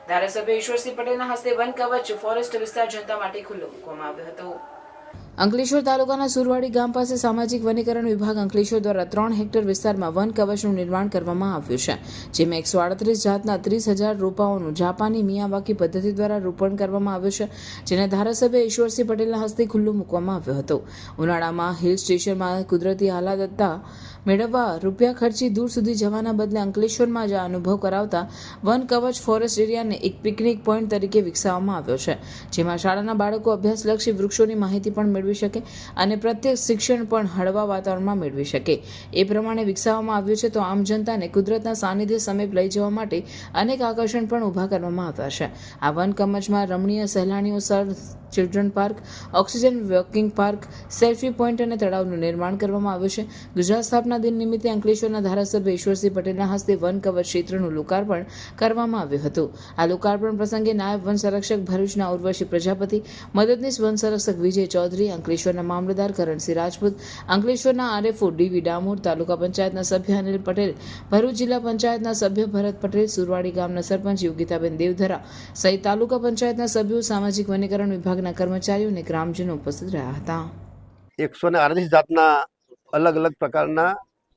ધારાસભ્ય ઈશ્વરસિંહ પટેલના હસ્તે વન કવચ ફોરેસ્ટ વિસ્તાર જનતા માટે ખુલ્લો મૂકવામાં આવ્યો હતો। અંકલેશ્વર તાલુકાના સુરવાડી ગામ પાસે સામાજિક વનીકરણ વિભાગ અંકલેશ્વર દ્વારા 3 હેક્ટર વિસ્તારમાં વન કવચનું નિર્માણ કરવામાં આવ્યું છે, જેમાં 138 જાતના 30,000 રોપાઓનું જાપાની મિયાવાકી પદ્ધતિ દ્વારા રોપણ કરવામાં આવ્યું છે, જેને ધારાસભ્ય ઈશ્વરસિંહ પટેલના હસ્તે ખુલ્લું મૂકવામાં આવ્યો હતો। ઉનાળામાં હિલ સ્ટેશનમાં કુદરતી આહલાદતા મેળવવા રૂપિયા ખર્ચી દૂર સુધી જવાના બદલે અંકલેશ્વરમાં જ અનુભવ કરાવતા વન કવચ ફોરેસ્ટ એરિયાને એક પિકનિક પોઈન્ટ તરીકે વિકસાવવામાં આવ્યો છે, જેમાં શાળાના બાળકો અભ્યાસલક્ષી વૃક્ષોની માહિતી પણ મેળવી શકે અને પ્રત્યક્ષ શિક્ષણ પણ હળવા વાતાવરણમાં મેળવી શકે એ પ્રમાણે વિકસાવવામાં આવ્યું છે। તો આમ જનતાને કુદરતના સાનિધ્ય સમીપ લઈ જવા માટે અનેક આકર્ષણ પણ ઊભા કરવામાં આવ્યા છે। આ વન કવચમાં રમણીય સહેલાણીઓ સ્થળ, children park, oxygen walking park, selfie point અને તળાવનું નિર્માણ કરવામાં આવ્યું છે। ગુજરાત સ્થાપના દિન નિમિત્તે અંકલેશ્વરના ધારાસભ્ય ઈશ્વરસિંહ પટેલના હસ્તે વન કવચ ક્ષેત્રનું લોકાર્પણ કરવામાં આવ્યું હતું। આ લોકાર્પણ પ્રસંગે નાયબ વન સંરક્ષક ભરૂચના ઉર્વશી પ્રજાપતિ, મદદનીશ વન સંરક્ષક વિજય ચૌધરી, અંકલેશ્વરના મામલતદાર કરણસિંહ રાજપૂત, અંકલેશ્વરના આરએફઓ ડીવી ડામોર, તાલુકા પંચાયતના સભ્ય અનિલ પટેલ, ભરૂચ જિલ્લા પંચાયતના સભ્ય ભરત પટેલ, સુરવાડી ગામના સરપંચ યોગિતાબેન દેવધરા સહિત તાલુકા પંચાયતના સભ્યો, સામાજિક વનીકરણ વિભાગના કર્મચારીઓ અને ગ્રામજનો ઉપસ્થિત રહ્યા હતા। 138 જાતના અલગ અલગ પ્રકારના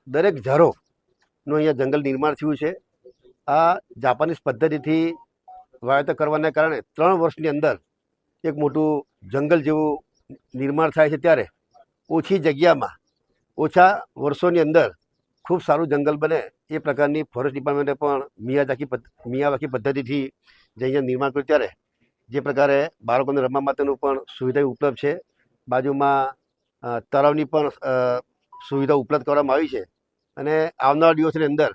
દરેક ઝાડોનું અહીંયા જંગલ નિર્માણ થયું છે। આ જાપાનીઝ પદ્ધતિથી વાવેતર કરવાને કારણે 3 વર્ષની અંદર એક મોટું જંગલ જેવું નિર્માણ થાય છે, ત્યારે ઓછી જગ્યામાં ઓછા વર્ષોની અંદર ખૂબ સારું જંગલ બને એ પ્રકારની ફોરેસ્ટ ડિપાર્ટમેન્ટે પણ મિયાવાકી પદ્ધતિથી જે અહીંયા નિર્માણ કર્યું, ત્યારે જે પ્રકારે બાળકોને રમવા માટેનું પણ સુવિધા ઉપલબ્ધ છે, બાજુમાં તળાવની પણ સુવિધા ઉપલબ્ધ કરવામાં આવી છે અને આવનારા દિવસની અંદર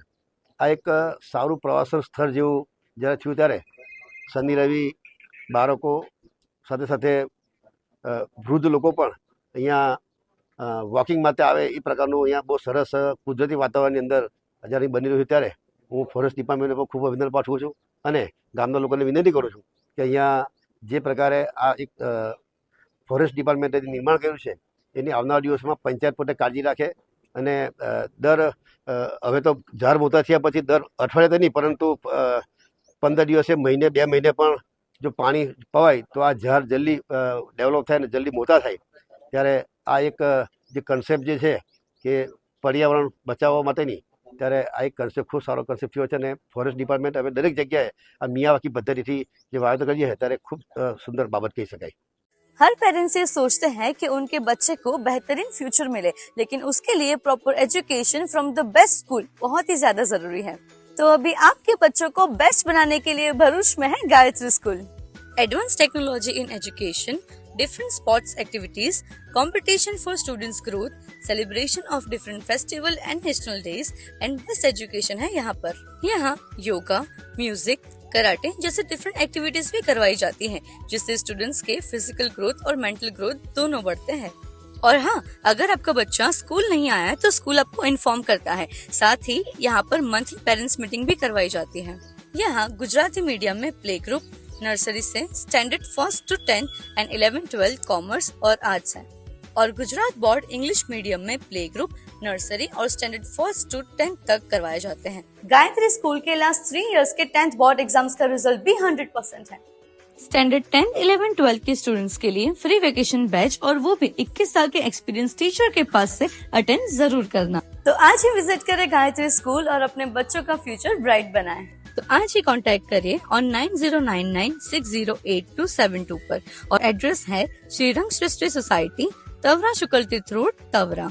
આ એક સારું પ્રવાસન સ્થળ જેવું જ્યારે થયું, ત્યારે શનિ રવિ બાળકો સાથે સાથે વૃદ્ધ લોકો પણ અહીંયા વોકિંગ માટે આવે એ પ્રકારનું અહીંયા બહુ સરસ કુદરતી વાતાવરણની અંદર જ્યારે બની રહ્યું છે, ત્યારે હું ફોરેસ્ટ ડિપાર્ટમેન્ટને પણ ખૂબ અભિનંદન પાઠવું છું અને ગામના લોકોને વિનંતી કરું છું કે અહીંયા જે પ્રકારે આ એક ફોરેસ્ટ ડિપાર્ટમેન્ટે નિર્માણ કર્યું છે એની આવનારા દિવસમાં પંચાયત પોતે કાળજી રાખે અને હવે તો ઝાડ મોટા થયા પછી દર અઠવાડિયે નહીં, પરંતુ 15 દિવસે, મહિને, 2 મહિને પણ જો પાણી પવાય તો આ ઝાડ જલ્દી ડેવલપ થાય અને જલ્દી મોટા થાય। ત્યારે આ એક જે કન્સેપ્ટ જે છે કે પર્યાવરણ બચાવવા માટેની, ત્યારે આ એક કન્સેપ્ટ ખૂબ સારો કન્સેપ્ટ થયો છે અને ફોરેસ્ટ ડિપાર્ટમેન્ટ હવે દરેક જગ્યાએ આ મિયાવાકી પદ્ધતિથી જે વાવેતર કરીએ છીએ ત્યારે ખૂબ સુંદર बाबत कही सकाई। हर पेरेंट्स ये सोचते हैं कि उनके बच्चे को बेहतरीन फ्यूचर मिले, लेकिन उसके लिए proper education from the best school बहुत ही ज्यादा जरूरी है। तो अभी आपके बच्चों को बेस्ट बनाने के लिए भरूच में है Gayatri school. Advance technology in education, different sports activities, competition for students growth, celebration of different festival and national days and best education है यहाँ पर। यहाँ योगा, म्यूजिक, कराटे जैसे डिफरेंट एक्टिविटीज भी करवाई जाती हैं, जिससे स्टूडेंट्स के फिजिकल ग्रोथ और मेंटल ग्रोथ दोनों बढ़ते हैं। और हाँ, अगर आपका बच्चा स्कूल नहीं आया है तो स्कूल आपको इन्फॉर्म करता है। साथ ही यहाँ पर मंथली पेरेंट्स मीटिंग भी करवाई जाती है। यहाँ गुजराती मीडियम में प्ले ग्रुप, नर्सरी से standard 1st to 10 and 11-12 commerce और आर्ट्स है, और गुजरात बोर्ड इंग्लिश मीडियम में प्ले ग्रुप, नर्सरी और स्टैंडर्ड 1st to 10 तक करवाए जाते हैं। गायत्री स्कूल के लास्ट 3 इयर्स के 10th बोर्ड एग्जाम्स का रिजल्ट भी 100% है। स्टैंडर्ड 10, 11, 12 के स्टूडेंट्स के लिए फ्री वेकेशन बैच, और वो भी 21 साल के एक्सपीरियंस टीचर के पास से अटेंड जरूर करना। तो आज ही विजिट करें गायत्री स्कूल और अपने बच्चों का फ्यूचर ब्राइट बनाएं। तो आज ही कांटेक्ट करिए ऑन 9099608272 पर, और एड्रेस है श्रीरंग सृष्टि सोसाइटी, तवरा शुक्ल तीर्थ रोड, तवरा।